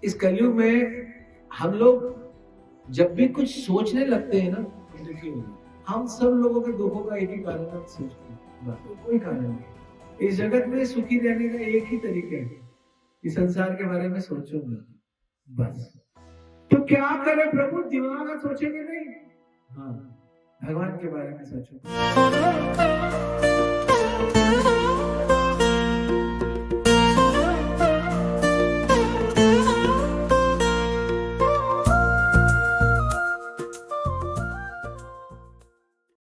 इस कलयुग में हम लोग जब भी कुछ सोचने लगते हैं ना, हम दुखी हो जाते हैं। हम सब लोगों के दुखों का एक ही कारण है, हम सोचते हैं, बस और कोई कारण नहीं। इस जगत में सुखी रहने का एक ही तरीका है कि संसार के बारे में सोचो मत, बस। तो क्या करे प्रभु, दिमाग में सोचेंगे नहीं, हाँ, भगवान के बारे में सोचो।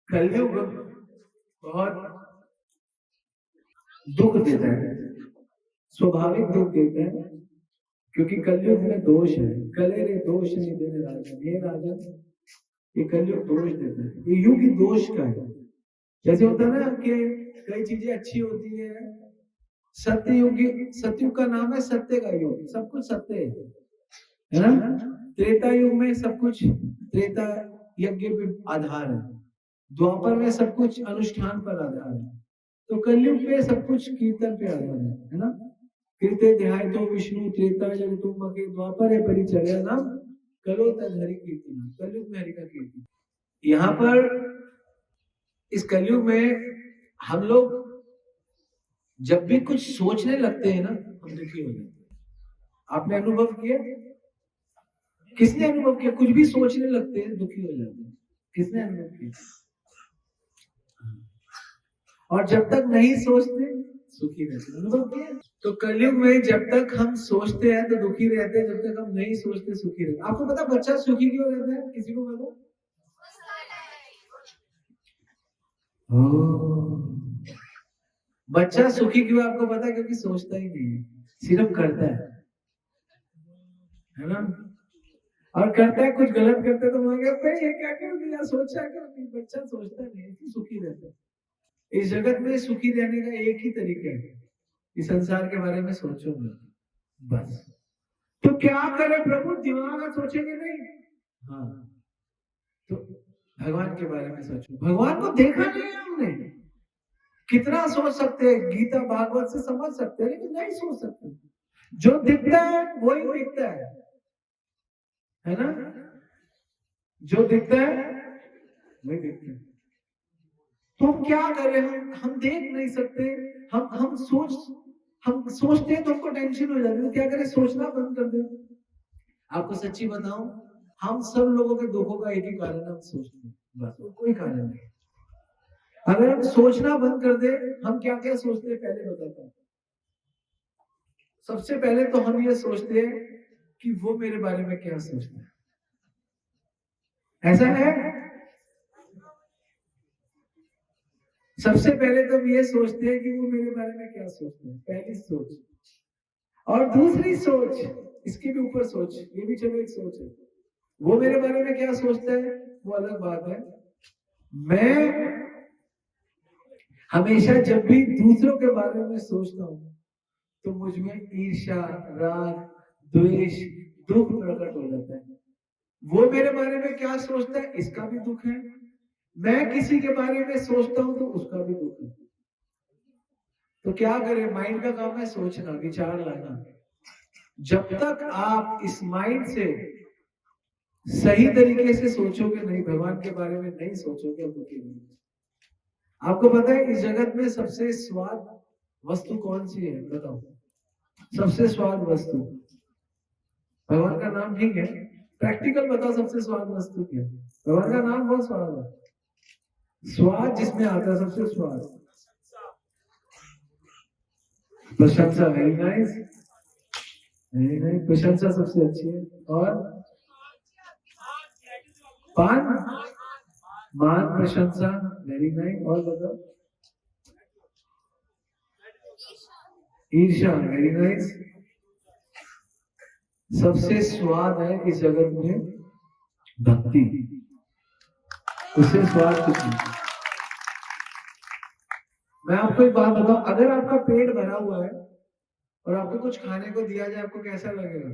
कलयुग बहुत दुख देता है, स्वाभाविक दुख देता है, क्योंकि कलयुग में दोष है। कले रे दोष नहीं देने राजा, ये राजा ये कलयुग दोष देता है, ये युग ही दोष का है। जैसे होता है ना कि कई चीजें अच्छी होती है, सतयुग का नाम है सत्य का युग, सब कुछ सत्य है ना। त्रेता युग में सब कुछ त्रेता यज्ञ पे आधार है, द्वापर में सब कुछ अनुष्ठान पर आधार है, तो कलयुग पे सब कुछ कीर्तन पे आधार है ना। कीर्ते ध्याय तो विष्णु त्रेता जगतु मगे द्वापर है परिचर्या नाम कलो तद हरि कीर्तन, कलयुग में हरि का कीर्तन। यहाँ पर इस कलयुग में हम लोग जब भी कुछ सोचने लगते हैं ना, हम दुखी हो जाते हैं। आपने अनुभव किया? किसने अनुभव किया? कुछ भी सोचने लगते हैं दुखी हो जाते हैं। किसने अनुभव किया? और जब तक नहीं सोचते सुखी रहते हैं। अनुभव किया? तो कलयुग में जब तक हम सोचते हैं तो दुखी रहते हैं, जब तक हम नहीं सोचते सुखी रहते हैं। आपको पता बच्चा सुखी क्यों रहता है? किसी को पता? बच्चा सुखी क्यों आपको पता? क्योंकि सोचता ही नहीं है, सिर्फ करता है ना। और करता है कुछ गलत करता है तो वहां कहते हैं ये क्या कर दिया, सोचा क्यों नहीं। बच्चा सोचता नहीं, तो सुखी रहता है। इस जगत में सुखी रहने का एक ही तरीका है कि संसार के बारे में सोचो मत, बस। तो क्या करे प्रभु, दिमाग में सोचेंगे नहीं, हाँ, तो भगवान के बारे में सोचो। भगवान को देखा नहीं है हमने, कितना सोच सकते हैं, गीता भागवत से समझ सकते हैं, लेकिन नहीं सोच सकते। जो दिखता है वही दिखता है ना। जो दिखता है वही दिखता है। तो हम क्या करें? हम देख नहीं सकते, हम सोचते हैं तो हमको टेंशन हो जाती है। तो क्या करें? सोचना बंद कर दें। आपको सच्ची बताऊं, हम सब लोगों के दुखों का एक ही कारण है, हम सोचते हैं, बस और कोई कारण नहीं। अगर हम सोचना बंद कर दे, हम क्या क्या सोचते हैं पहले बताता हूं। सबसे पहले तो हम ये सोचते हैं कि वो मेरे बारे में क्या सोचते हैं। ऐसा है? सबसे पहले तो हम ये सोचते हैं कि वो मेरे बारे में क्या सोचते हैं, पहली सोच। और दूसरी सोच, इसके भी ऊपर सोच, ये भी चलो एक सोच है, वो मेरे बारे में क्या सोचता है वो अलग बात है। मैं हमेशा जब भी दूसरों के बारे में सोचता हूं तो मुझ में ईर्ष्या, राग, द्वेष, दुख प्रकट हो जाता है। वो मेरे बारे में क्या सोचता है इसका भी दुख है, मैं किसी के बारे में सोचता हूं तो उसका भी दुख है। तो क्या करें? माइंड का काम है सोचना, विचार लाना। जब तक आप इस माइंड से सही तरीके से सोचोगे नहीं, भगवान के बारे में नहीं सोचोगे, अब दुखी नहीं। आपको पता है इस जगत में सबसे स्वाद वस्तु कौन सी है? बताओ, सबसे स्वाद वस्तु। भगवान का नाम ठीक है, प्रैक्टिकल बताओ, सबसे स्वाद वस्तु क्या है? भगवान का नाम बहुत स्वाद है, स्वाद जिसमें आता है सबसे स्वाद। प्रशंसा, वेरी नाइस, वेरी नाइस, प्रशंसा सबसे अच्छी है। और पान, मान, प्रशंसा, वेरी नाइस। और बताओ, ईर्ष्या, वेरी नाइस। सबसे स्वाद है इस जगत में भक्ति, उससे स्वाद कुछ नहीं। मैं आपको एक बात बताऊं, अगर आपका पेट भरा हुआ है और आपको कुछ खाने को दिया जाए, आपको कैसा लगेगा?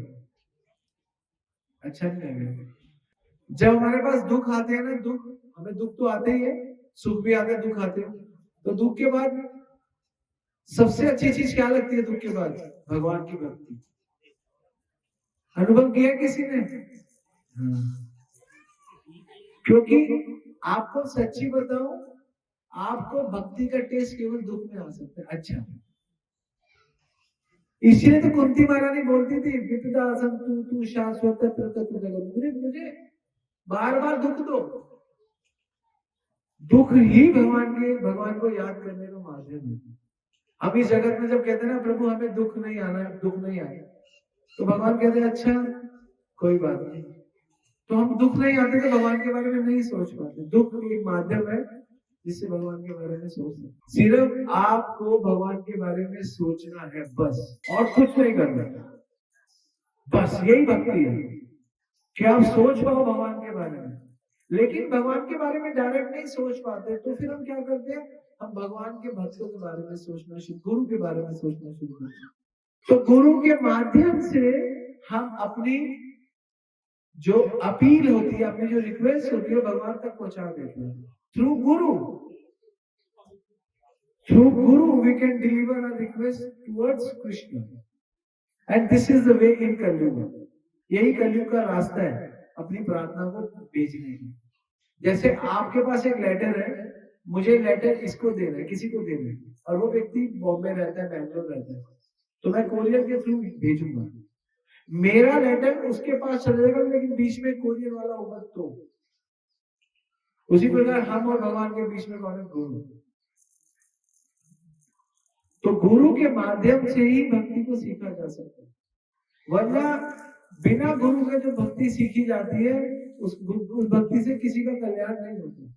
अच्छा नहीं लगेगा। जब हमारे पास दुख आते हैं ना, दुख, हमें दुख तो आते ही है, सुख भी आते हैं, दुख आते हैं, तो दुख के बाद सबसे अच्छी चीज क्या लगती है? दुख के बाद भगवान की भक्ति। अनुभव किया किसी ने? हाँ। क्योंकि आपको सच्ची बताऊं, आपको भक्ति का टेस्ट केवल दुख में आ सकता है। अच्छा, इसलिए तो कुंती महारानी बोलती थी, विपदा संतु तू शाश्वत तत्र तत्र जगत, मुझे बार बार दुख दो। दुख ही भगवान को याद करने का माध्यम है। हम इस जगत में जब कहते हैं ना प्रभु हमें दुख नहीं आना, दुख नहीं आए, तो भगवान कहते हैं अच्छा कोई बात नहीं। तो हम दुख नहीं आते तो भगवान के बारे में नहीं सोच पाते। दुख एक माध्यम है जिससे भगवान के बारे में सोच सकते। सिर्फ आपको भगवान के बारे में सोचना है बस, और कुछ नहीं करना। बस यही भक्ति है कि आप सोच पाओ भगवान के बारे में। लेकिन भगवान के बारे में डायरेक्ट नहीं सोच पाते, तो फिर हम क्या करते हैं, हम भगवान के भक्तों के बारे में सोचना शुरू, गुरु के बारे में सोचना शुरू करते हैं। तो गुरु के माध्यम से हम अपनी जो अपील होती है, अपनी जो रिक्वेस्ट होती है, भगवान तक पहुंचा देते हैं। Through guru we can deliver our request towards Krishna, and this is the way in Kalyug. यही कलयुग का रास्ता है अपनी प्रार्थना को भेजने की। जैसे आपके पास एक लेटर है, मुझे लेटर इसको देना है, किसी को देना है, और वो व्यक्ति बॉम्बे रहता है, बैंगलोर रहता है, तो मैं कोरियर के थ्रू भेजूंगा। मेरा लेटर उसके पास चले जाएगा, लेकिन बीच में कोरियर वाला होगा। तो उसी प्रकार हम और भगवान के बीच में कौन है? गुरु। तो गुरु के माध्यम से ही भक्ति को सीखा जा सकता है, वरना बिना गुरु के जो भक्ति सीखी जाती है, उस भक्ति से किसी का कल्याण नहीं होता।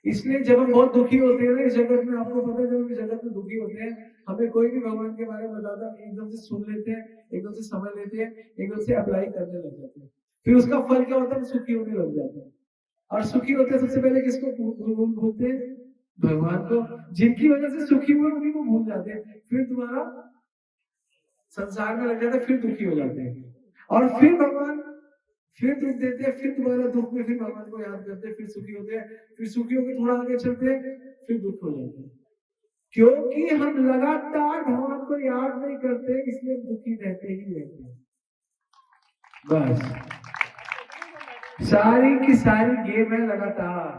इसलिए जब हम बहुत दुखी होते हैं ना इस जगत में, आपको पता है जब हम इस जगत में दुखी होते हैं, हमें कोई भी भगवान के बारे में बताता है, एकदम से सुन लेते हैं, एकदम से समझ लेते हैं, एकदम से अप्लाई करने लग जाते हैं। फिर उसका फल क्या होता है? सुखी होने लग जाते हैं। और सुखी होते हैं सबसे पहले किसको भूलते हैं? भगवान को। जिनकी वजह से सुखी हुए उन्हीं को भूल जाते हैं, फिर दोबारा संसार में लग जाते हैं, फिर दुखी हो जाते हैं, और फिर भगवान फिर दुख देते हैं, फिर दोबारा दुख में फिर भगवान को याद करते हैं, फिर सुखी होते हैं, फिर सुखी होकर थोड़ा आगे चलते हैं, फिर दुख हो जाते हैं। क्योंकि हम लगातार भगवान को याद नहीं करते, इसलिए दुखी रहते ही रहते हैं। बस सारी की सारी गेम है लगातार।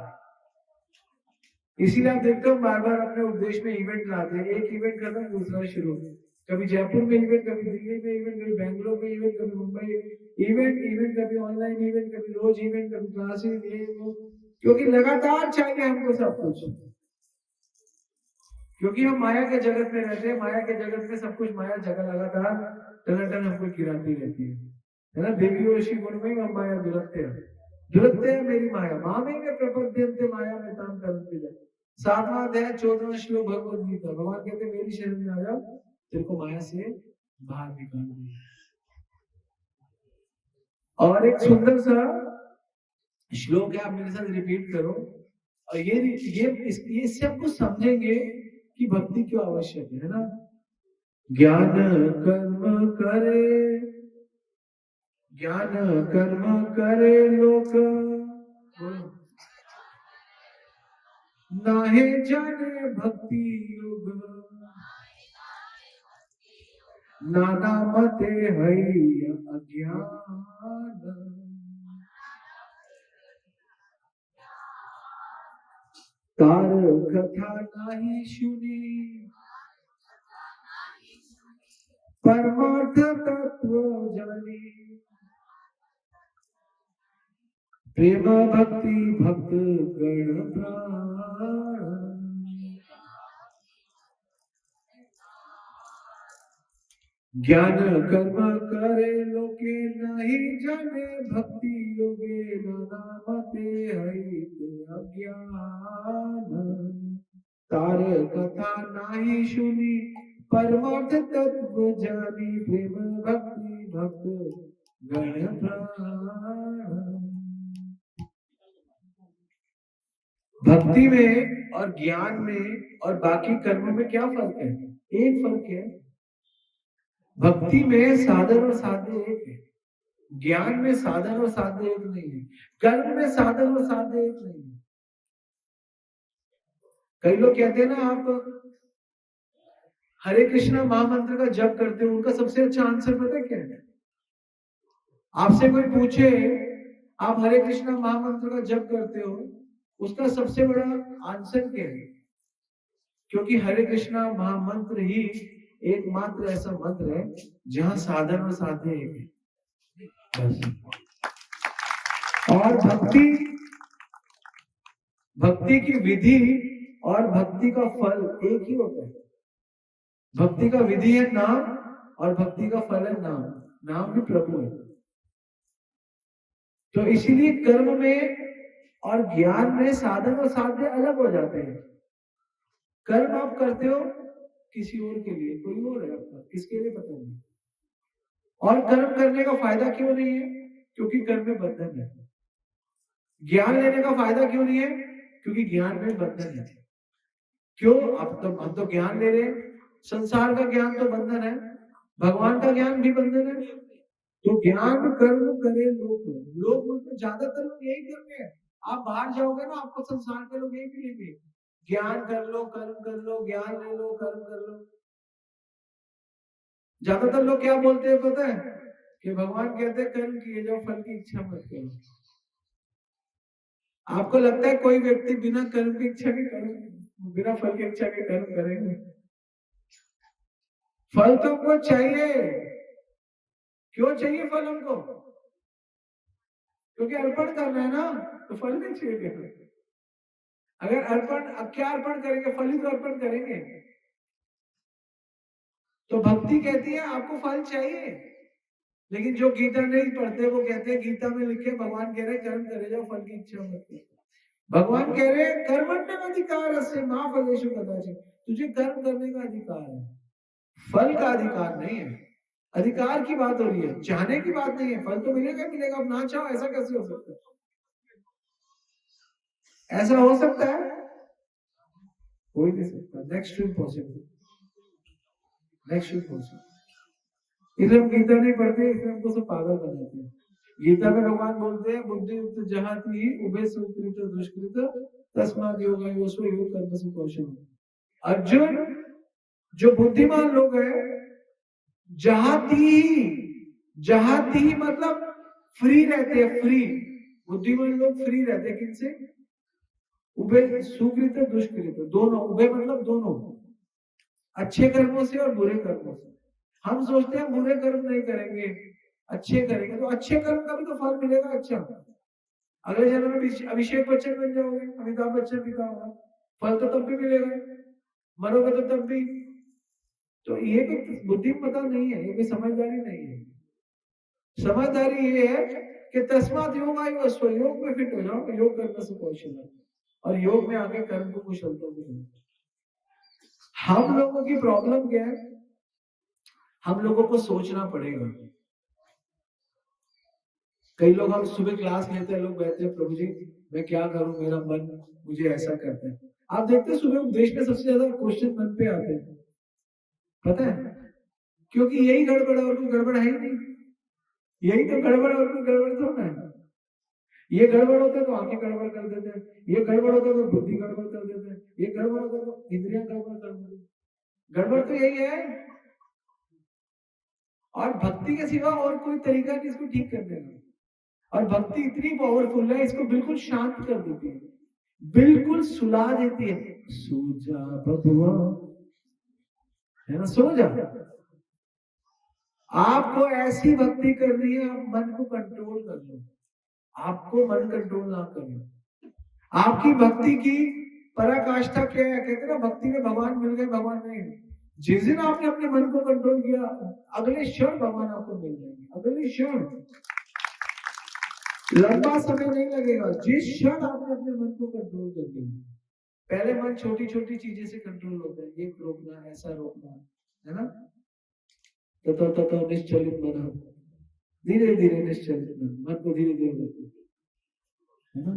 इसीलिए आप देखते हो बार बार अपने उपदेश में इवेंट लाते हैं, एक इवेंट खत्म दूसरा शुरू। कभी जयपुर में इवेंट, कभी दिल्ली में इवेंट, कभी बैंगलोर में इवेंट, कभी मुंबई इवेंट, कभी ऑनलाइन इवेंट, कभी रोज इवेंट, कभी क्लासेस, ये वो। क्योंकि लगातार चाहिए हमको सब कुछ, क्योंकि हम माया के जगत में रहते हैं। माया के जगत में सब कुछ माया जगह लगातार टनाटन हमको गिराती रहती है ना। देवी ऋषि गुण में हम माया दुरत्ते है मेरी माया, मामे में प्रपद्यन्ते माया में ताम करते जाए। 7वां अध्याय 14वां श्लोक भगवद गीता। भगवान कहते हैं मेरी शरण में आ जाओ, तेरे को माया से बाहर निकाल दूंगा। और एक सुंदर सा श्लोक है, आप मेरे साथ रिपीट करो, और ये सब कुछ समझेंगे कि भक्ति क्यों आवश्यक है ना। ज्ञान कर्म करे लोक, नाहे जाने भक्ति योग, नाना मते है अज्ञान। तार कथा नहीं सुनी, परमार्थ तत्व जानी, प्रेम भक्ति भक्त गण प्राण। ज्ञान कर्म करे लोके, नहीं जाने भक्ति योगे, नाना मते है अज्ञान। तार कथा नहीं सुनी, परमार्थ तत्व जानी, प्रेम भक्ति भक्त गण प्राण। भक्ति में और ज्ञान में और बाकी कर्म में क्या फर्क है? एक फर्क है, भक्ति में साधन और साध्य एक है, ज्ञान में साधन और साध्य एक नहीं है, कर्म में साधन और साध्य एक नहीं है। कई लोग कहते हैं ना, आप हरे कृष्णा महामंत्र का जप करते हो, उनका सबसे अच्छा आंसर पता है क्या है? आपसे कोई पूछे आप हरे कृष्णा महामंत्र का जप करते हो, उसका सबसे बड़ा आंसर क्या है? क्योंकि हरे कृष्णा महामंत्र ही एकमात्र ऐसा मंत्र है जहां साधन और साध्य एक है। और भक्ति, भक्ति की विधि और भक्ति का फल एक ही होता है। भक्ति का विधि है नाम और भक्ति का फल है नाम। नाम भी प्रभु है। तो इसीलिए कर्म में और ज्ञान में साधन और साध्य अलग हो जाते हैं। कर्म आप करते हो किसी और के लिए, कोई और है आपका, किसके लिए पता नहीं। और कर्म करने का फायदा क्यों नहीं है? क्योंकि कर्म में बंधन है। ज्ञान लेने का फायदा क्यों नहीं है? क्योंकि ज्ञान में बंधन है। क्यों? अब तो हम तो ज्ञान ले रहे हैं, संसार का ज्ञान तो बंधन है, भगवान का ज्ञान भी बंधन है। तो ज्ञान कर्म करे लोग, लोग बोलते ज्यादातर लोग यही कर रहे हैं। आप बाहर जाओगे ना, आपको संसार के लोग यही मिलेंगे, ज्ञान कर लो, कर्म कर लो, ज्ञान ले लो, कर्म कर लो। ज्यादातर लोग क्या बोलते हैं पता है? कि भगवान कहते हैं कर्म किए जाओ, फल की इच्छा मत करो। आपको लगता है कोई व्यक्ति बिना कर्म की इच्छा के कर्म, बिना फल की इच्छा के कर्म करेंगे? फल तो हमको चाहिए। क्यों चाहिए फल हमको? क्योंकि अर्पण करना है ना, तो फल नहीं चाहिए। अगर अर्पण, अब क्या अर्पण करेंगे? फल ही तो अर्पण करेंगे। तो भक्ति कहती है आपको फल चाहिए, लेकिन जो गीता नहीं पढ़ते वो कहते हैं गीता में लिखे भगवान कह रहे कर्म करे जाओ, फल की इच्छा मत करो। भगवान कह रहे कर्मण्यम अधिकारस्य मा फलेषु कदाचित्, तुझे कर्म करने का अधिकार है, फल का अधिकार नहीं है। अधिकार की बात हो रही है, चाहने की बात नहीं है। फल तो मिलेगा मिलेगा, अब ना चाहो ऐसा कैसे हो सकता है? ऐसा हो सकता है? हो ही नहीं सकता। Next impossible, next impossible. इधर हम गीता नहीं पढ़ते, इसलिए हमको सब पागल बनाते हैं। गीता में भगवान बोलते हैं बुद्धि युक्त जहाती उभय सुकृत दुष्कृत तस्मात् योगायोगो योग कर्मसु कौशलम। अर्जुन, जो बुद्धिमान लोग हैं, जहाती ही मतलब फ्री रहते हैं, फ्री। बुद्धिमान लोग फ्री रहते हैं किनसे? उभय सुकृत दुष्कृत, दोनों। उभय मतलब दोनों, अच्छे कर्मों से और बुरे कर्मों से। हम सोचते हैं बुरे कर्म नहीं करेंगे, अच्छे करेंगे, तो अच्छे कर्म का भी तो फल मिलेगा। अच्छा, अगले जन्म में अभिषेक बच्चन बन जाओगे, अमिताभ बच्चन पिता होगा, फल तो तब भी मिलेगा, मरोगे तो तब भी। तो ये तो बुद्धिमत्ता नहीं है, ये कोई समझदारी नहीं है। समझदारी ये है कि तस्मात् योगायोग स्व, योग में फिट हो जाओ, योग करने से कौशल, और योग में आके कर्म को कुशलता से करो। हम लोगों की प्रॉब्लम क्या है? हम लोगों को सोचना पड़ेगा। कई लोग, हम सुबह क्लास लेते हैं, लोग बैठते हैं प्रभु जी मैं क्या करूं, मेरा मन मुझे ऐसा करता है। आप देखते हैं सुबह उपदेश में सबसे ज्यादा क्वेश्चन मन पे आते हैं, पता है? क्योंकि यही गड़बड़ है और कोई गड़बड़ है ही नहीं। यही तो गड़बड़ और कोई गड़बड़ थोड़ा है। ये गड़बड़ होता है तो आंखें गड़बड़ कर देते हैं, ये गड़बड़ होता है तो बुद्धि गड़बड़ कर देते हैं, ये गड़बड़ होता है तो इंद्रियां गड़बड़ कर देते हैं। गड़बड़ तो यही है। और भक्ति के सिवा और कोई तरीका नहीं इसको ठीक करने का। और भक्ति इतनी पावरफुल है, इसको बिल्कुल शांत कर देती है, बिल्कुल सुला देती है। सो जा बबुआ, है ना, सो जा। आपको ऐसी भक्ति करनी है, आप मन को कंट्रोल कर लो। आपको मन कंट्रोल ना करना। आपकी भक्ति की पराकाष्ठा क्या है? कहते ना भक्ति में भगवान मिल गए, भगवान नहीं। जिस दिन आपने अपने मन को कंट्रोल किया, अगले क्षण भगवान आपको मिल जाएंगे, अगले क्षण। लंबा समय नहीं लगेगा, जिस क्षण आपने अपने मन को कंट्रोल कर लिया। पहले मन छोटी छोटी चीजें से कंट्रोल होता है, ये रोकना, ऐसा रोकना, है ना। तो निश्चलित बना, धीरे धीरे निश्चलित बना, मन को धीरे धीरे रोको, है ना।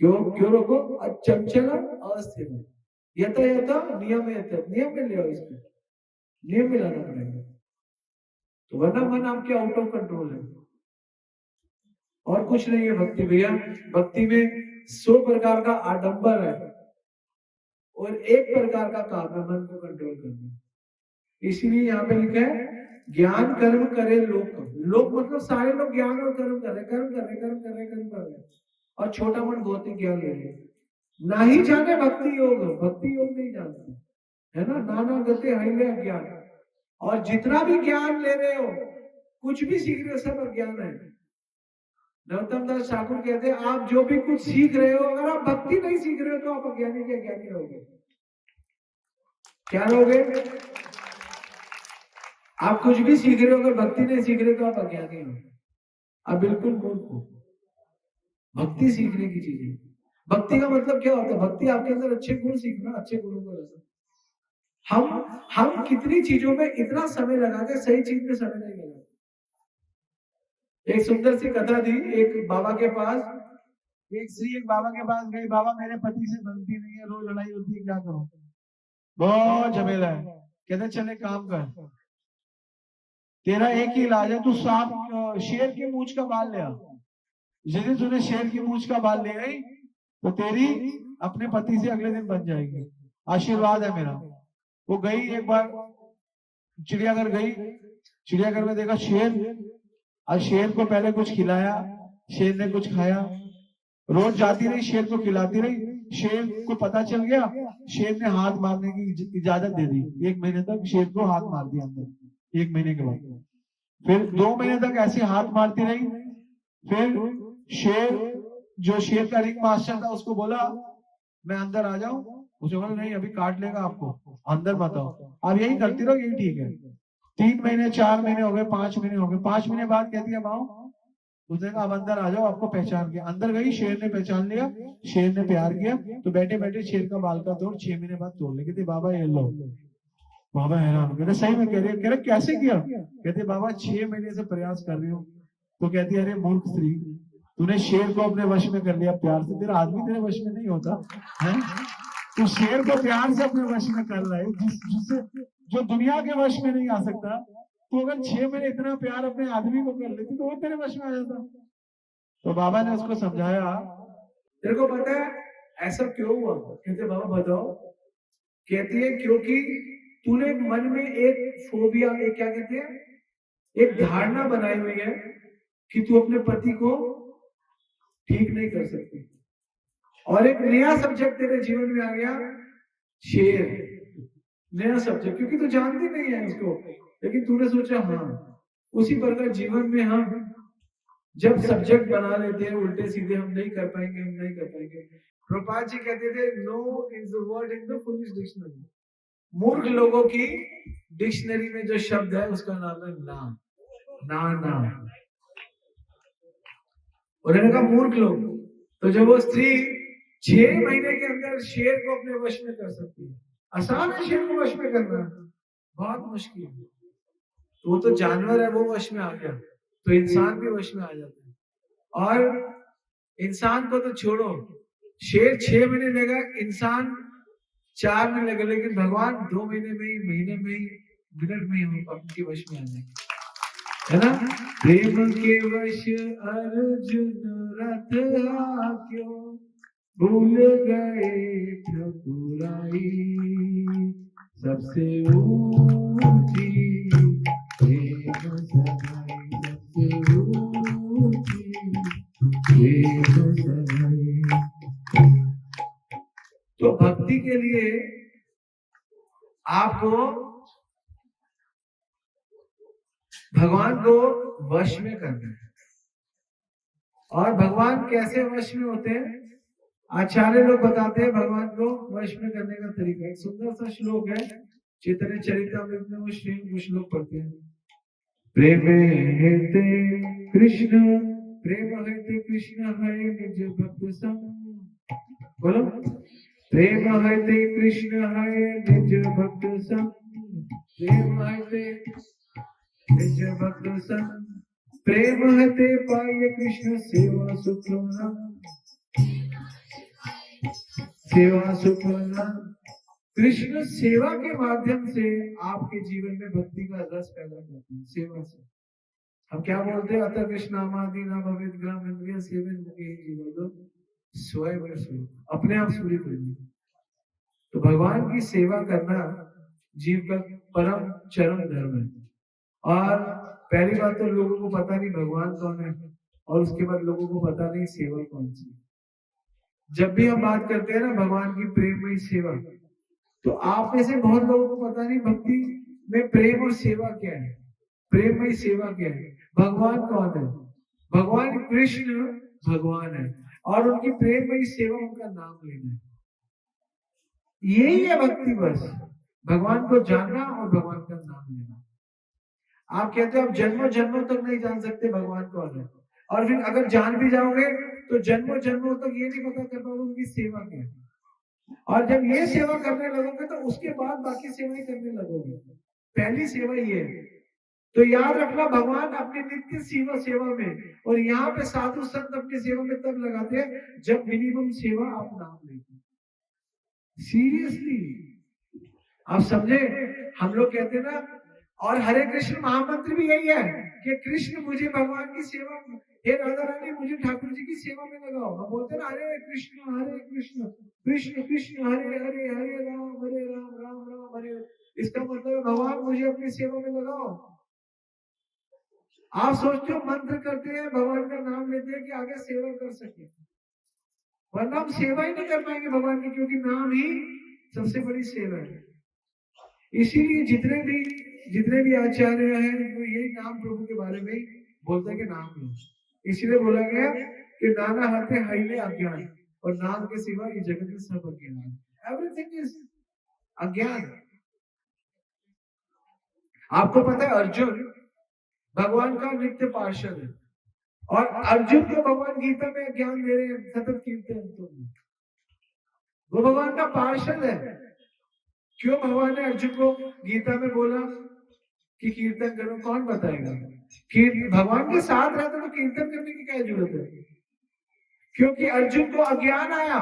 क्यों क्यों रोको? चंचल अस्थिर, यथा यथा नियम, नियम में ले आओ, इसको नियम में लाना पड़ेगा। तो वरना मन आपके आउट ऑफ कंट्रोल है, और कुछ नहीं है भक्ति भैया। भक्ति में 100 प्रकार का आडंबर है और एक प्रकार का काम है मन को कंट्रोल करना। इसीलिए यहाँ पे लिखा है ज्ञान कर्म करे लोक, लोक मतलब सारे लोग ज्ञान और कर्म कर रहे, कर्म कर रहे, कर्म कर रहे, कर्म कर रहे, और छोटा मन भौतिक ज्ञान ले रहे। ना ही जाने भक्ति योग, भक्ति योग नहीं जानते, है ना। नाना गते हईले अज्ञान, और जितना भी ज्ञान ले रहे हो, कुछ भी सीख रहे हो, सब अज्ञान है। नरोत्तम दास ठाकुर कहते हैं आप जो भी कुछ सीख रहे हो, अगर आप भक्ति नहीं सीख रहे हो तो आप अज्ञानी के अज्ञानी रहोगे। क्या रहोगे? आप कुछ भी सीख रहे हो, अगर भक्ति नहीं सीख रहे तो आप अज्ञानी हो, आप बिल्कुल मूर्ख हो। भक्ति सीखने की चीज है। भक्ति का मतलब क्या होता है? भक्ति आपके अंदर अच्छे गुण सीखना, अच्छे गुणों को रखना। हम कितनी चीजों में इतना समय लगाते, सही चीज में समय नहीं लगाते। एक सुंदर सी कथा थी, एक बाबा के पास एक स्त्री एक बाबा के पास गई, बाबा मेरे पति से बनती नहीं है, रोज लड़ाई होती है, क्या करूं, बहुत झमेला है। कहते चले काम कर, तेरा एक ही इलाज है, तू सांप शेर की मूंछ का बाल ले आ। यदि तूने शेर की मूंछ का बाल ले आई तो तेरी अपने पति से अगले दिन बन जाएगी, आशीर्वाद है मेरा। वो गई एक बार चिड़ियाघर गई, चिड़ियाघर में देखा शेर, और शेर को पहले कुछ खिलाया, शेर ने कुछ खाया, रोज जाती रही, शेर को खिलाती रही। शेर को पता चल गया, शेर ने हाथ मारने की इजाजत दे दी। 1 महीने तक शेर को हाथ मार दिया अंदर। 1 महीने के बाद फिर 2 महीने तक ऐसे हाथ मारती रही। फिर शेर, जो शेर का रिंग मास्टर था, उसको बोला मैं अंदर आ जाऊं। उसने बोला नहीं, अभी काट लेगा आपको, अंदर मत आओ, आप यही करती रहो, यही ठीक है। 3 महीने 4 महीने हो गए, 5 महीने हो गए। 5 महीने बाद कहती है आओ। उसने कहा अब अंदर आ जाओ, आपको पहचान गया। अंदर गई, शेर ने पहचान लिया, शेर ने प्यार किया, तो बैठे बैठे शेर का बाल का तोड़ 6 महीने बाद तोड़ ले। कहते बाबा ये लो। बाबा हैरान, कहते सही में? कह रहे कैसे किया? कहते बाबा 6 महीने से प्रयास कर रही हूँ। तो कहती अरे मूर्ख स्त्री, तूने शेर को अपने वश में कर लिया प्यार से, तेरा आदमी तेरे वश में नहीं होता है। तू शेर को प्यार से अपने वश में कर रहा है, जिससे जो दुनिया के वश में नहीं आ सकता। तो अगर 6 महीने इतना प्यार अपने आदमी को कर लेती तो वो तेरे वश में आ जाता। तो बाबा ने उसको समझाया, तेरे को पता है ऐसा क्यों हुआ? कहते बाबा बताओ। कहती है क्योंकि तूने मन में एक फोबिया, एक क्या कहते हैं, एक धारणा बनाई हुई है कि तू अपने पति को ठीक नहीं कर सकती, और एक नया सब्जेक्ट तेरे जीवन में आ गया, शेर। नया सब्जेक्ट, क्योंकि तू जानती नहीं है उसको, लेकिन तूने सोचा हाँ। उसी प्रकार जीवन में हम जब सब्जेक्ट बना लेते हैं उल्टे सीधे, हम नहीं कर पाएंगे, हम नहीं कर पाएंगे। प्रभुपाद जी कहते थे no is the word in the foolish dictionary. मूर्ख लोगों की डिक्शनरी में जो शब्द है उसका नाम है ना, ना ना। उन्होंने कहा मूर्ख लोग। तो जब वो स्त्री 6 महीने के अंदर शेर को अपने वश में कर सकती है, आसान है शेर को वश में करना, बहुत मुश्किल है। तो वो तो जानवर है, वो वश में आ गया, तो इंसान भी वश में आ जाता है। और इंसान को तो छोड़ो, शेर 6 महीने लगा, इंसान 4 महीने लगे, लेकिन भगवान 2 महीने में ही, महीने में ही, मिनट में ही अपने वश में आ जाएंगे, है ना। प्रेम के वश अर्जुन रथ आक्यो, भूल गए ठकुराई, सबसे ऊंची प्रेम सगाई, सबसे ऊंची प्रेम सगाई। तो भक्ति के लिए आपको भगवान को वश में करना है। और भगवान कैसे वश में होते हैं? आचार्य लोग बताते हैं भगवान को वश में करने का तरीका। एक सुंदर सा श्लोक है, चैतन्य चरितामृत में वो श्लोक पढ़ते हैं। प्रेम हेते कृष्ण, प्रेम हेते कृष्ण है निज भक्त संग। बोलो, प्रेम हेते कृष्ण है निज भक्त संग, प्रेम हेते निज भक्त संग, प्रेम हेते पाए कृष्ण सेवा सुख न, सेवा सुख न। कृष्ण सेवा के माध्यम से आपके जीवन में भक्ति का रस पैदा करते हैं, सेवा से। हम क्या बोलते हैं, अतः कृष्णामादि ना भवेत ग्राम इंद्रिय सेवन मुखे जीवन स्वयं, अपने आप सूर्य करनी। तो भगवान की सेवा करना जीव का परम चरम धर्म है। और पहली बात तो लोगों को पता नहीं भगवान कौन है, और उसके बाद लोगों को पता नहीं सेवा कौन सी। जब भी हम बात करते हैं ना भगवान की प्रेममयी सेवा, तो आप में से बहुत लोगों को पता नहीं भक्ति में प्रेम और सेवा क्या है, प्रेममयी सेवा क्या है, भगवान कौन है। भगवान कृष्ण भगवान है, और उनकी प्रेममयी सेवा उनका नाम लेना है। यही है भक्ति, बस भगवान को जानना और भगवान का नाम लेना। आप कहते हो आप जन्मों जन्मों तक नहीं जान सकते भगवान कौन है, और फिर अगर जान भी जाओगे तो जन्मों जन्मों तक ये नहीं पता कर पाओगे उनकी सेवा क्या है। और जब ये सेवा करने लगोगे तो उसके बाद बाकी सेवाएं करने लगोगे। पहली सेवा ये है। तो याद रखना, भगवान अपनी नित्य सेवा सेवा में, और यहाँ पे साधु संत अपनी सेवा में तब लगाते हैं जब मिनिमम सेवा आप नाम लेते। सीरियसली आप समझे, हम लोग कहते हैं ना, और हरे कृष्ण महामंत्र भी यही है कि कृष्ण मुझे भगवान की सेवा, हे राधा रानी मुझे ठाकुर जी की सेवा में लगाओ। हम बोलते ना हरे कृष्ण कृष्ण कृष्ण हरे हरे, हरे राम राम राम हरे। इसका मतलब भगवान मुझे अपनी सेवा में लगाओ। आप सोचते हो मंत्र करते हैं, भगवान का नाम लेते हैं कि आगे सेवा कर सके, वरना हम सेवा ही नहीं कर पाएंगे भगवान की, क्योंकि नाम ही सबसे बड़ी सेवा है। इसीलिए जितने भी आचार्य हैं वो यही नाम प्रभु के बारे में बोलते हैं कि नाम लो। इसीलिए बोला गया कि नाना हाथे हाइले अज्ञान, और नाम के सिवा इस जगत में सब अज्ञान, एवरीथिंग इज अज्ञान। आपको पता है अर्जुन भगवान का नित्य पार्षद है, और अर्जुन को भगवान गीता में ज्ञान दे रहे हैं सतत कीर्तन, वो भगवान का पार्षद है। क्यों भगवान ने अर्जुन को गीता में बोला कि कीर्तन करो, कौन बताएगा। भगवान के साथ रहते तो कीर्तन करने की क्या जरूरत है, क्योंकि अर्जुन को अज्ञान आया,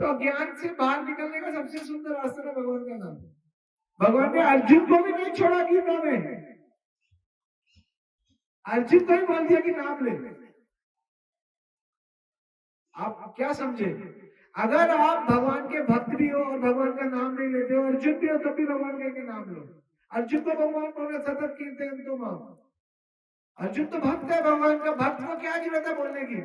तो अज्ञान से बाहर निकलने का सबसे सुंदर रास्ता है भगवान का नाम। भगवान ने अर्जुन को भी नहीं छोड़ा गीता में, अर्जुन को ही बोल दिया कि नाम ले। आप क्या समझे, अगर आप भगवान के भक्त भी हो और भगवान का नाम नहीं लेते हो, अर्जुन भी हो तब भी भगवान के नाम लो। अर्जुन को भगवान बोले सतत कीर्तन तुम, अर्जुन तो भक्त है भगवान का, भक्त को क्या जरूरत है बोलने की।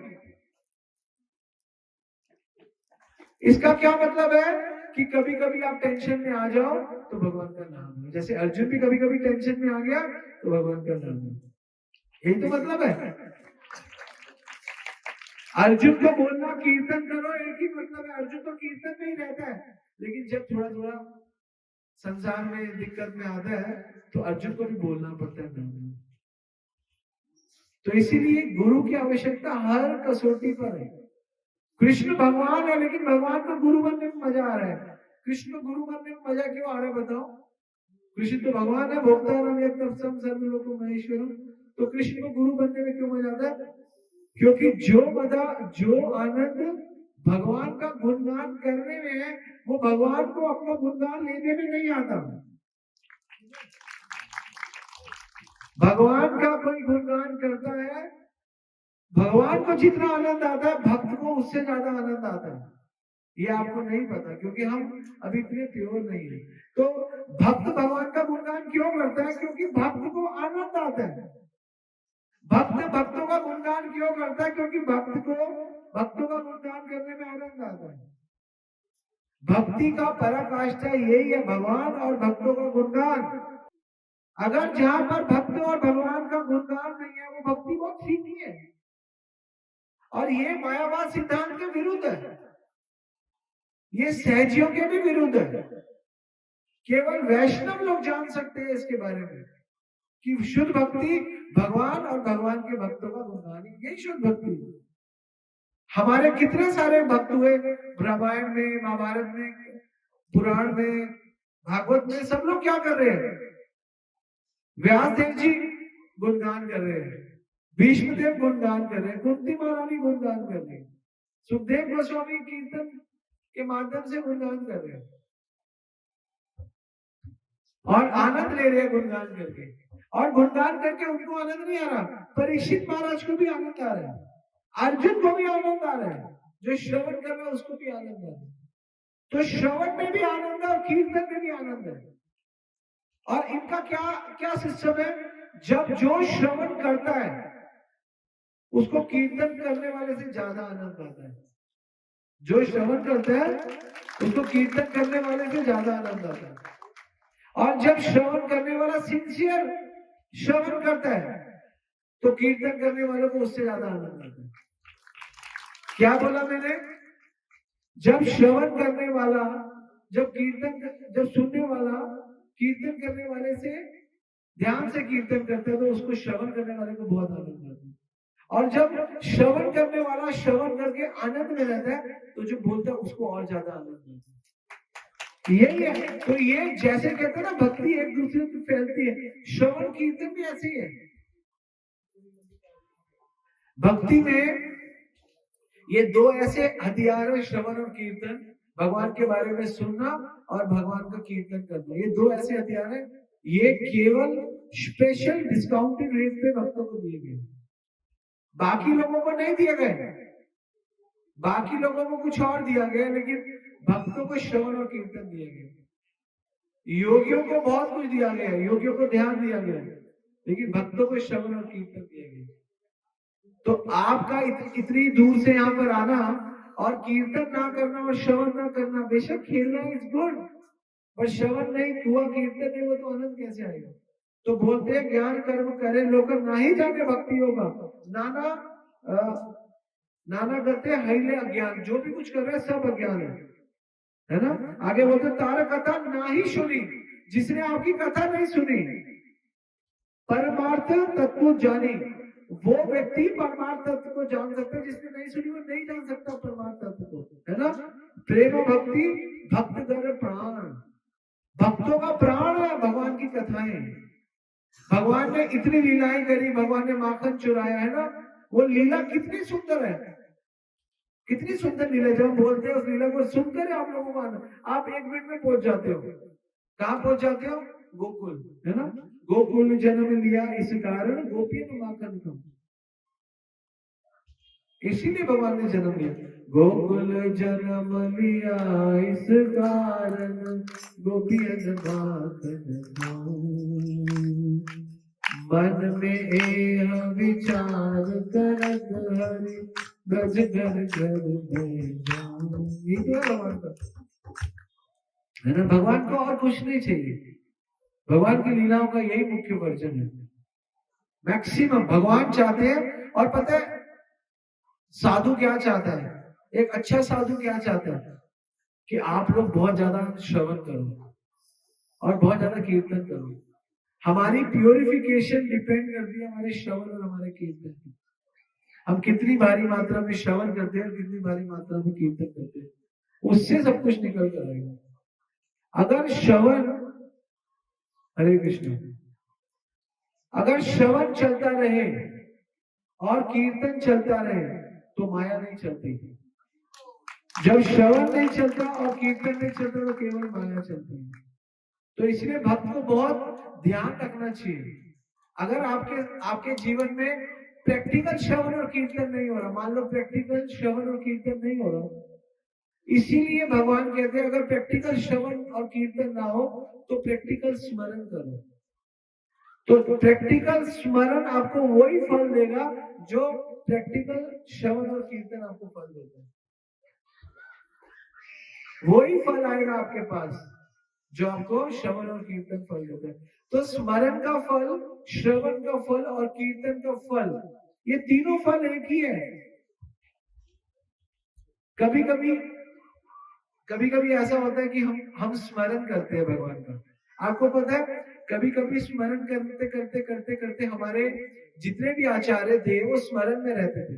इसका क्या मतलब है कि कभी कभी आप टेंशन में आ जाओ तो भगवान का नाम लो, जैसे अर्जुन भी कभी कभी टेंशन में आ गया तो भगवान का नाम लो, यही तो मतलब है। अर्जुन को बोलना कीर्तन करो एक ही मतलब है, अर्जुन तो कीर्तन में ही रहता है, लेकिन जब थोड़ा थोड़ा संसार में दिक्कत में आता है तो अर्जुन को भी बोलना पड़ता है नाम। तो इसीलिए गुरु की आवश्यकता हर कसौटी पर है। कृष्ण भगवान है, लेकिन भगवान को गुरु बनने में मजा आ रहा है। कृष्ण को गुरु बनने में मजा क्यों आ रहा है बताओ। कृष्ण तो भगवान है, भोक्तारम यज्ञम सर्वलोकम महेश्वरम, तो कृष्ण को गुरु बनने में क्यों मजा आता है, क्योंकि जो आनंद भगवान का गुणगान करने में है, वो भगवान को अपना गुणगान लेने में नहीं आता। भगवान का कोई गुणगान करता है, भगवान को जितना आनंद आता है भक्त को उससे ज्यादा आनंद आता है। ये आपको नहीं पता, क्योंकि हम अभी इतने प्योर नहीं है। तो भक्त भगवान का गुणगान क्यों करता है, क्योंकि भक्त को आनंद आता है। भक्त भक्तों का गुणगान क्यों करता है, क्योंकि भक्तों का गुणगान करने में आनंद आता है। भक्ति का पराकाष्ठा यही है, भगवान और भक्तों का गुणगान। अगर जहां पर भक्त और भगवान का गुणगान नहीं है, वो भक्ति बहुत फीकी है, और ये मायावाद सिद्धांत के विरुद्ध है, ये सहजियों के भी विरुद्ध है। केवल वैष्णव लोग जान सकते हैं इसके बारे में कि शुद्ध भक्ति भगवान और भगवान के भक्तों का गुणगान, यही शुद्ध भक्ति है। हमारे कितने सारे भक्त हुए रामायण में, महाभारत में, पुराण में, भागवत में, सब लोग क्या कर रहे हैं, व्यास देव जी गुणगान कर रहे हैं, भीष्मदेव गुणगान कर रहे हैं, कुंती महारानी गुणगान कर रहे हैं, सुखदेव गोस्वामी कीर्तन के माध्यम से गुणगान कर रहे हैं और आनंद ले रहे हैं गुणगान करके। और गुणगान करके उनको आनंद नहीं आ रहा, परीक्षित महाराज को भी आनंद आ रहा है, अर्जुन को भी आनंद आ रहा है, जो श्रवण कर रहा है उसको भी आनंद आ रहा है। तो श्रवण में भी आनंद है और कीर्तन में भी आनंद है। और इनका क्या क्या सिस्टम है, जब जो श्रवण करता है उसको कीर्तन करने वाले से ज्यादा आनंद आता है। जो श्रवण करता है उसको कीर्तन करने वाले से ज्यादा आनंद आता है। और जब श्रवण करने वाला सिंसियर श्रवण करता है तो कीर्तन करने वालों को उससे ज्यादा आनंद आता है। क्या बोला मैंने? जब श्रवण करने वाला, जब सुनने वाला कीर्तन करने वाले से ध्यान से कीर्तन करता है तो उसको श्रवण करने वाले को बहुत आनंद आता है। और जब श्रवण करने वाला श्रवण करके आनंद में रहता है तो जो बोलता है उसको और ज्यादा आनंद आता है। यही है। तो ये जैसे कहते हैं ना, भक्ति एक दूसरे पे फैलती है, श्रवण कीर्तन भी ऐसे ही है। भक्ति में ये दो ऐसे हथियार है, श्रवण और कीर्तन। भगवान के बारे में सुनना और भगवान का कीर्तन करना, ये दो ऐसे हथियार है। ये केवल स्पेशल डिस्काउंटेड रेट पे भक्तों को दिए गए, बाकी लोगों को नहीं दिए गए। बाकी लोगों को कुछ और दिया गया, लेकिन भक्तों को श्रवण और कीर्तन दिए गए। योगियों को बहुत कुछ दिया गया, योगियों को ध्यान दिया गया, लेकिन भक्तों को श्रवण और कीर्तन दिया गया। तो आपका इतनी दूर से यहाँ पर आना और कीर्तन ना करना और श्रवण ना करना, बेशक खेलना इज गुड, पर श्रवण नहीं हुआ, कीर्तन नहीं हुआ तो आनंद कैसे आएगा? तो बोलते हैं ज्ञान कर्म करे लोग नहीं जाने भक्ति होगा, नाना करते हिले अज्ञान। जो भी कुछ कर रहे हैं सब अज्ञान है ना। आगे बोलते तारा कथा ना ही सुनी, जिसने आपकी कथा नहीं सुनी, परमार्थ तत्व जानी। वो व्यक्ति परमार्थ तत्व को जान सकता है, जिसने नहीं सुनी वो नहीं जान सकता परमार्थ तत्व को, है ना। प्रेम भक्ति भक्त कर प्राण, भक्तों का प्राण है भगवान की कथाएं। भगवान ने इतनी लीलाएं करी, भगवान ने माखन चुराया, है ना। वो लीला कितनी सुंदर है, कितनी सुंदर लीला। जब हम बोलते हैं उस लीला को सुनकर आप लोगों को आप 1 मिनट में पहुंच जाते हो। कहां पहुंच जाते हो? गोकुल, है ना। गोकुल जन्म लिया इस कारण गोपी ने माखन कम, इसीलिए भगवान ने जन्म लिया। गोकुल जन्म लिया इस कारण गोपी ने माखन खाऊं, मन में एह विचार करत हरि ब्रज घर घर में जाऊं। ये तो भगवान का है ना। भगवान को और कुछ नहीं चाहिए, भगवान की लीलाओं का यही मुख्य वर्जन है। मैक्सिमम भगवान चाहते हैं। और पता है साधु क्या चाहता है? एक अच्छा साधु क्या चाहता है? कि आप लोग बहुत ज्यादा श्रवण करो और बहुत ज्यादा कीर्तन करो। हमारी प्योरिफिकेशन डिपेंड करती है हमारे श्रवण और हमारे कीर्तन की। हम कितनी भारी मात्रा में श्रवण करते हैं और कितनी भारी मात्रा में कीर्तन करते हैं, उससे सब कुछ निकल कर आएगा। अगर श्रवण, हरे कृष्ण, अगर श्रवण चलता रहे और कीर्तन चलता रहे तो माया नहीं चलती। जब श्रवण नहीं चलता और कीर्तन नहीं चलता तो केवल माया चलती है। तो इसलिए भक्त को बहुत ध्यान रखना चाहिए। अगर आपके जीवन में प्रैक्टिकल श्रवण और कीर्तन नहीं हो रहा, मान लो प्रैक्टिकल श्रवण और कीर्तन नहीं हो रहा, इसीलिए भगवान कहते हैं अगर प्रैक्टिकल श्रवण और कीर्तन ना हो तो प्रैक्टिकल स्मरण करो। तो प्रैक्टिकल स्मरण आपको वही फल देगा जो प्रैक्टिकल श्रवण और कीर्तन आपको फल देता है। वही फल आएगा आपके पास जो आपको श्रवण और कीर्तन फल देता है। तो स्मरण का फल, श्रवण का फल और कीर्तन का फल, ये तीनों फल एक ही है। कभी कभी ऐसा होता है कि हम स्मरण करते हैं भगवान का। आपको पता है कभी कभी स्मरण करते करते करते करते हमारे जितने भी आचार्य थे वो स्मरण में रहते थे,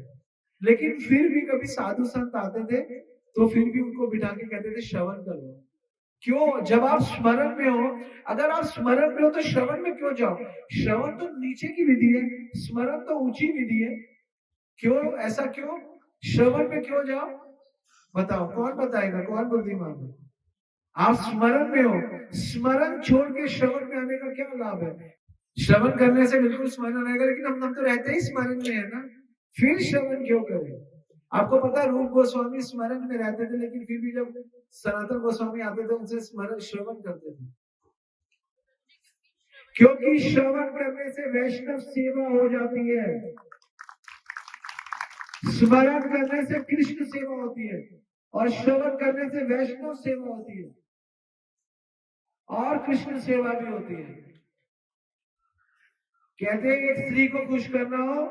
लेकिन फिर भी कभी साधु संत आते थे तो फिर भी उनको बिठा के कहते थे श्रवण करो। क्यों? जब आप स्मरण में हो, अगर आप स्मरण में हो तो श्रवण में क्यों जाओ? श्रवण तो नीचे की विधि है, स्मरण तो ऊंची विधि है। क्यों? ऐसा क्यों? श्रवण में क्यों जाओ? बताओ, कौन बताएगा? कौन बुद्धिमान है? आप स्मरण में हो, स्मरण छोड़ के श्रवण में आने का क्या लाभ है? श्रवण करने से बिल्कुल स्मरण आएगा, लेकिन हम तो रहते ही स्मरण में है ना, फिर श्रवण क्यों करें? आपको पता है रूप गोस्वामी स्मरण में रहते थे, लेकिन फिर भी जब सनातन गोस्वामी आते थे उनसे स्मरण श्रवण करते थे। क्योंकि श्रवण करने से वैष्णव सेवा हो जाती है, स्मरण करने से कृष्ण सेवा होती है, और श्रवण करने से वैष्णव सेवा होती है, और कृष्ण सेवा भी होती है। कहते हैं एक स्त्री को खुश करना हो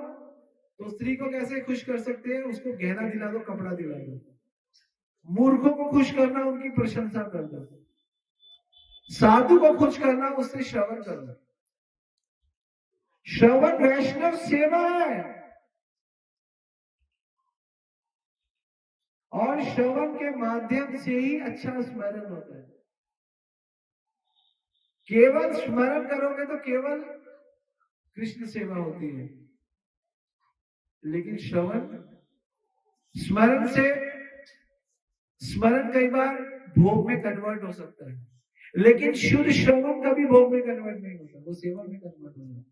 तो स्त्री को कैसे खुश कर सकते हैं? उसको गहना दिला दो, कपड़ा दिला दो। मूर्खों को खुश करना उनकी प्रशंसा कर दो। साधु को खुश करना उससे श्रवण करो। श्रवण वैष्णव सेवा है, और श्रवण के माध्यम से ही अच्छा स्मरण होता है। केवल स्मरण करोगे तो केवल कृष्ण सेवा होती है, लेकिन श्रवण स्मरण से स्मरण कई बार भोग में कन्वर्ट हो सकता है, लेकिन शुद्ध श्रवण कभी भोग में कन्वर्ट नहीं होता, वो सेवा में कन्वर्ट होता है।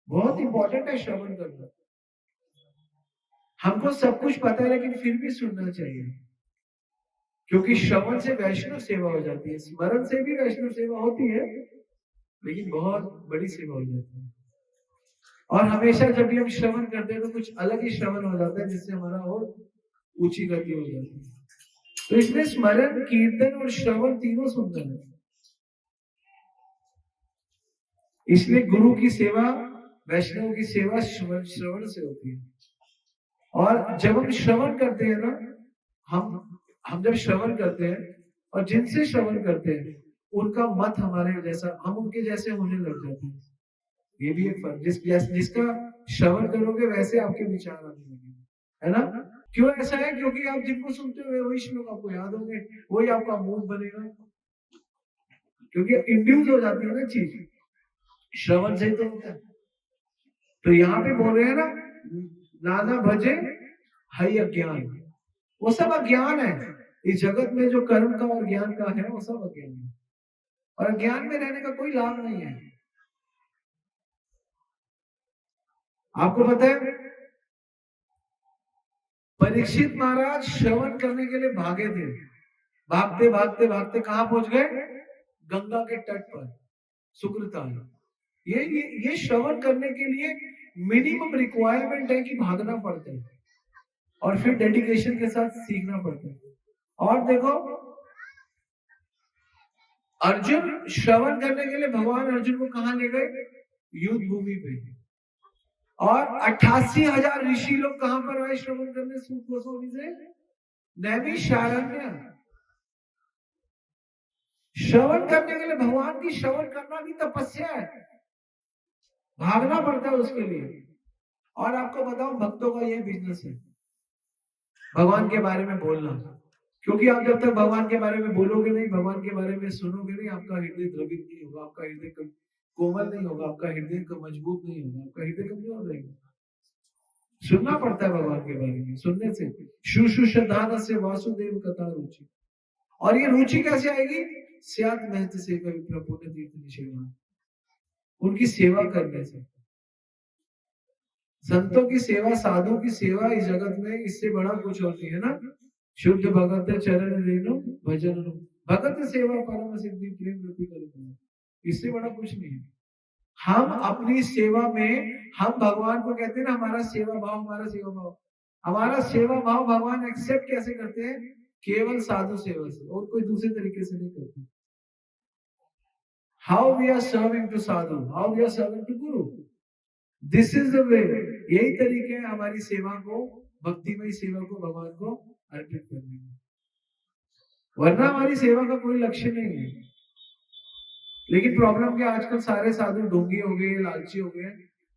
बहुत इंपॉर्टेंट है श्रवण करना। हमको सब कुछ पता है लेकिन फिर भी सुनना चाहिए, क्योंकि श्रवण से वैष्णव सेवा हो जाती है। स्मरण से भी वैष्णव सेवा होती है, लेकिन बहुत बड़ी सेवा हो जाती है। और हमेशा जब भी हम श्रवण करते हैं तो कुछ अलग ही श्रवण हो जाता है, जिससे हमारा और ऊंची गति हो जाती है। तो इसमें स्मरण, कीर्तन और श्रवण तीनों सुंदर है। इसलिए गुरु की सेवा, वैष्णव की सेवा श्रवण से होती है। और जब हम श्रवण करते हैं ना, हम जब श्रवण करते हैं और जिनसे श्रवण करते हैं उनका मत हमारे जैसा, हम उनके जैसे होने लग जाते हैं। ये भी एक फर्क, जिसका श्रवण करोगे वैसे आपके विचार आने लगेंगे, है ना? क्यों ऐसा है? क्योंकि आप जिनको सुनते हुए वही श्लोक आपको याद होंगे, वही आपका मूड बनेगा, क्योंकि इंड्यूस हो जाती है ना चीज, श्रवण से ही तो होता है। तो यहाँ पे बोल रहे हैं ना, नाना भजे हई अज्ञान, वो सब अज्ञान है। इस जगत में जो कर्म का और ज्ञान का है वो सब अज्ञान है, और अज्ञान में रहने का कोई लाभ नहीं है। आपको पता है परीक्षित महाराज श्रवण करने के लिए भागे थे, भागते भागते भागते कहां पहुंच गए? गंगा के तट पर, सुकृताल। ये श्रवण करने के लिए मिनिमम रिक्वायरमेंट है कि भागना पड़ता है, और फिर डेडिकेशन के साथ सीखना पड़ता है। और देखो, अर्जुन श्रवण करने के लिए भगवान अर्जुन को कहां ले गए? युद्ध भूमि पे। और 88,000 ऋषि लोग कहां पर आए श्रवण करने? सूत गोस्वामी से नैमिषारण्य। श्रवण करने के लिए भगवान की श्रवण करना भी तपस्या है, भागना पड़ता है उसके लिए। और आपको बताऊं, भक्तों का यही बिजनेस है, भगवान के बारे में बोलना। क्योंकि आप जब तक भगवान के बारे में बोलोगे नहीं, भगवान के बारे में सुनोगे नहीं, आपका हृदय द्रवित नहीं होगा, आपका हृदय कोमल नहीं होगा, आपका हृदय मजबूत नहीं होगा, आपका हृदय कमजोर रहेगा। सुनना पड़ता है भगवान के बारे में। सुनने से शुश्रूषधान से वासुदेव कथा रुचि। और ये रुचि कैसे आएगी? स्यात महत से पुण्य तीर्थ निषेवा, उनकी सेवा करने से। संतों की सेवा, साधु की सेवा इस जगत में इससे बड़ा कुछ होती है ना। शुद्ध भगत चरण रेणु भजन, भगत सेवा परम सिद्धि प्रेम गति कर, इससे बड़ा कुछ नहीं है। हम अपनी सेवा में, हम भगवान को कहते हैं ना, हमारा सेवा भाव, हमारा सेवा भाव, हमारा सेवा भाव भगवान एक्सेप्ट कैसे करते हैं? केवल साधु सेवा से, और कोई दूसरे तरीके से नहीं करते। How we are serving to sadhu, how we are serving to guru, this is the way. यही तरीके है हमारी सेवा को, भक्तिमय सेवा को भगवान को अर्पित करने में। वरना हमारी सेवा का कोई लक्ष्य नहीं है। लेकिन प्रॉब्लम क्या, आजकल सारे साधु ढोंगी हो गए, लालची हो गए,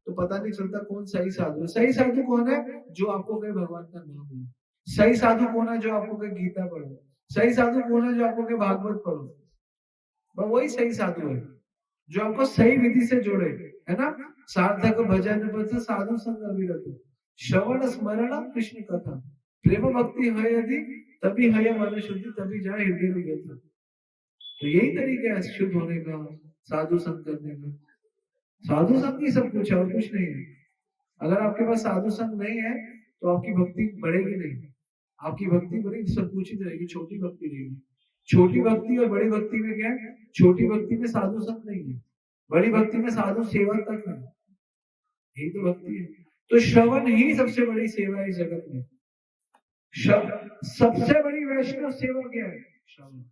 तो पता नहीं चलता कौन सही साधु है। सही साधु कौन है? जो आपको कहे भगवान का नाम लो। सही साधु कौन है? जो आपको कहे गीता पढ़ो। सही साधु कौन है? जो आपको कहे भागवत पढ़ो। वही सही साधु है जो आपको सही विधि से जोड़े, है ना। सार्थक भजन पथ साधु संग अविरत, श्रवण स्मरण कृष्ण कथा, प्रेम भक्ति है यदि तभी है मन शुद्धि, तभी जाए हृदय में गति। तो यही तरीका है शुद्ध होने का, साधु संग करने का। साधु संग ही सब कुछ है, और कुछ नहीं है। अगर आपके पास साधु संग नहीं है तो आपकी भक्ति बढ़ेगी नहीं, आपकी भक्ति बड़ी संकुचित रहेगी, छोटी भक्ति रहेगी। छोटी भक्ति और बड़ी भक्ति में क्या है? छोटी भक्ति में साधु संग नहीं है, बड़ी भक्ति में साधु सेवा तक है, यही तो भक्ति है। तो श्रवण ही सबसे बड़ी सेवा है इस जगत में। सबसे बड़ी वैष्णव सेवा क्या है? श्रवण।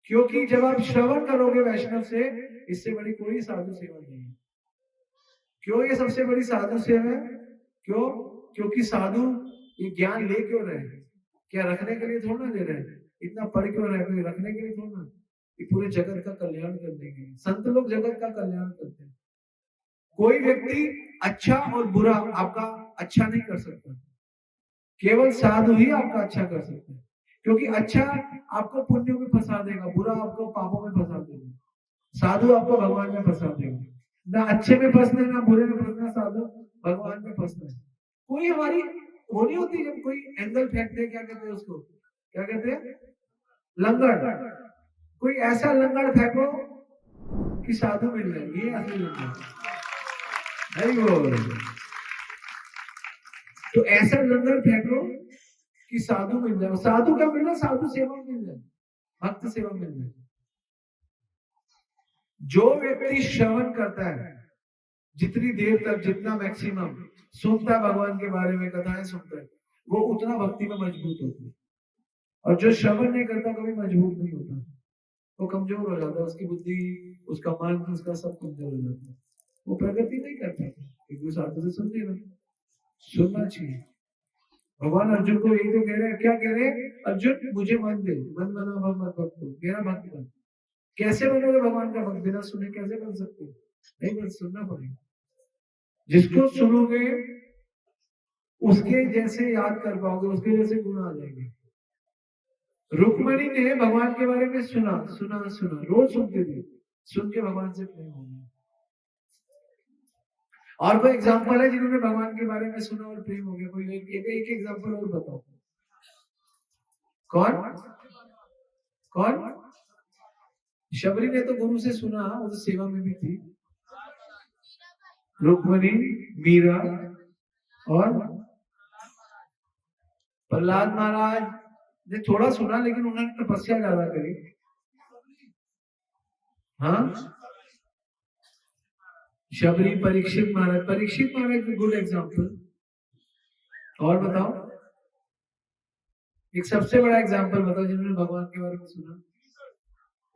क्योंकि जब आप श्रवण करोगे वैष्णव से, इससे बड़ी कोई साधु सेवा नहीं है। क्यों ये सबसे बड़ी साधु सेवा है? क्यों? क्योंकि साधु ये ज्ञान ले क्यों रहे हैं? क्या रखने के लिए थोड़ा दे रहे हैं? इतना पढ़ क्यों रहे हैं? रखने के लिए थोड़ा, ये पूरे जगत का कल्याण करने के लिए। संत लोग जगत का कल्याण करते हैं। कोई व्यक्ति अच्छा और बुरा आपका अच्छा नहीं कर सकता, केवल साधु ही आपका अच्छा कर सकता है। क्योंकि अच्छा आपको पुण्यों में फंसा देगा, बुरा आपको पापों में फंसा देगा, साधु आपको भगवान में फंसा देगा। ना अच्छे में फंसना, ना बुरे में फंसना, साधु भगवान में फंसना है। कोई हमारी होनी होती है, जब कोई एंगल फेंकते हैं, क्या कहते हैं उसको? क्या कहते हैं? लंगड़। कोई ऐसा लंगड़ फेंको कि साधु मिल जाए, ये असली लंगड़। तो ऐसा लंगर फेंको कि साधु मिल जाए। साधु क्या मिल जाए? साधु सेवा मिल जाए, भक्त सेवा मिल जाए। जो व्यक्ति श्रवण करता है, जितनी देर तक, जितना मैक्सिमम सुनता है भगवान के बारे में, कथाएं सुनता है, वो उतना भक्ति में मजबूत होता है। और जो श्रवण नहीं करता कभी मजबूत नहीं होता, वो कमजोर हो जाता है, उसकी बुद्धि, उसका मन, उसका सब कमजोर हो जाता है, वो प्रगति नहीं कर पाता। क्योंकि साधु से सुन लेना, सुनना चाहिए। भगवान अर्जुन को यही तो कह रहे हैं। क्या कह रहे हैं? अर्जुन मुझे मन दे, मन बना भगवत भक्त हो, मेरा भक्त बन। कैसे बनोगे भगवान का भक्त? बिना सुने कैसे बन सकते? नहीं, बस सुनना पड़ेगा। जिसको सुनोगे उसके जैसे याद कर पाओगे, उसके जैसे गुण आ जाएंगे। रुक्मणी ने भगवान के बारे में सुना सुना सुना, रोज सुनते थे, सुन के भगवान से प्रेम हो गया। और कोई एग्जाम्पल है जिन्होंने भगवान के बारे में सुना और प्रेम हो गया? कोई एक एग्जाम्पल और बताओ। कौन कौन? शबरी ने तो गुरु से सुना, वो तो सेवा में भी थी। रुक्मणी, मीरा और प्रहलाद महाराज ने थोड़ा सुना, लेकिन उन्होंने तपस्या ज्यादा करी। हाँ, शबरी, परीक्षित महाराज गुड एग्जाम्पल। और बताओ एक सबसे बड़ा एग्जाम्पल बताओ जिन्होंने भगवान के बारे में सुना।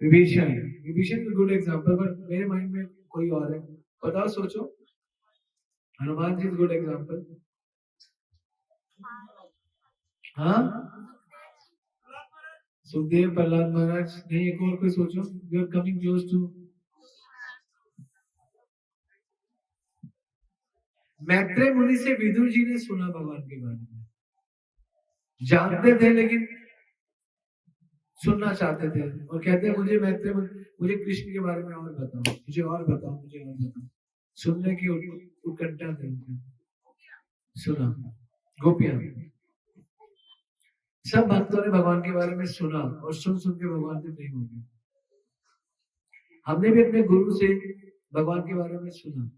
विभीषण गुड एग्जाम्पल, बट मेरे माइंड में कोई और है। बताओ, सोचो। Hanuman ji good example. हाँ, सुखदेव, प्रहलाद महाराज। नहीं, एक और कोई सोचो। You are coming close to. Maitreya Muni से विदुर जी ने सुना भगवान के बारे में, जानते थे लेकिन सुनना चाहते थे, और कहते मुझे मैत्रेय, मुझे कृष्ण के बारे में और बताओ, मुझे और बताओ, मुझे और बताओ। सुनने की उत्कंठा थी उनकी। सुना। गोपियां, सब भक्तों ने भगवान के बारे में सुना और सुन सुन के भगवान से प्रेम हो गया। हमने भी अपने गुरु से भगवान के बारे में सुना।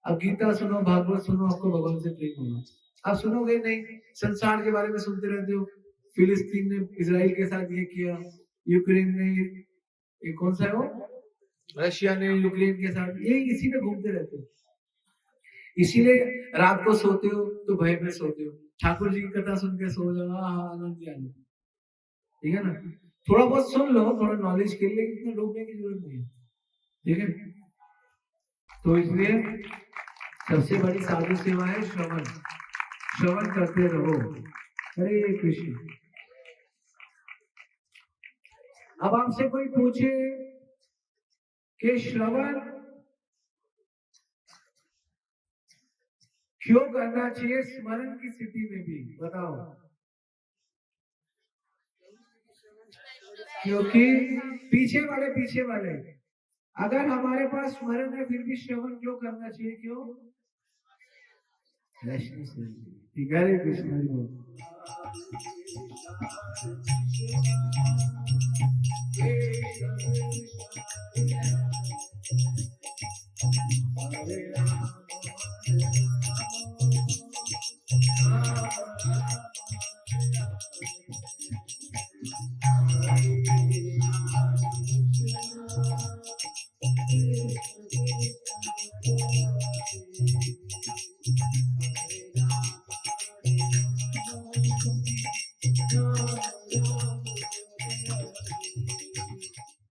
अब गीता सुनो, भागवत सुनो, आपको भगवान से प्रेम होगा। आप सुनोगे नहीं, संसार के बारे में सुनते रहते हो। फिलिस्तीन ने इजराइल के साथ ये किया, यूक्रेन ने, ये कौन सा है वो, रशिया ने यूक्रेन के साथ, ये इसी में घूमते रहते हो। इसीलिए रात को सोते हो तो भय में सोते हो। ठाकुर जी की कथा सुन के सो जाओ, आनंद आ जाए, ठीक है ना। थोड़ा बहुत सुन लो, थोड़ा नॉलेज के लिए, इतना डूबने की जरूरत नहीं है, ठीक है। तो इसलिए सबसे बड़ी साधु सेवा है श्रवण। श्रवण करते रहो। हरे कृष्ण। अब आपसे कोई पूछे कि श्रवण क्यों करना चाहिए स्मरण की स्थिति में भी, बताओ। क्योंकि पीछे वाले अगर हमारे पास स्मरण है फिर भी श्रवण क्यों करना चाहिए? क्यों? ठीक है। हरे कृष्ण।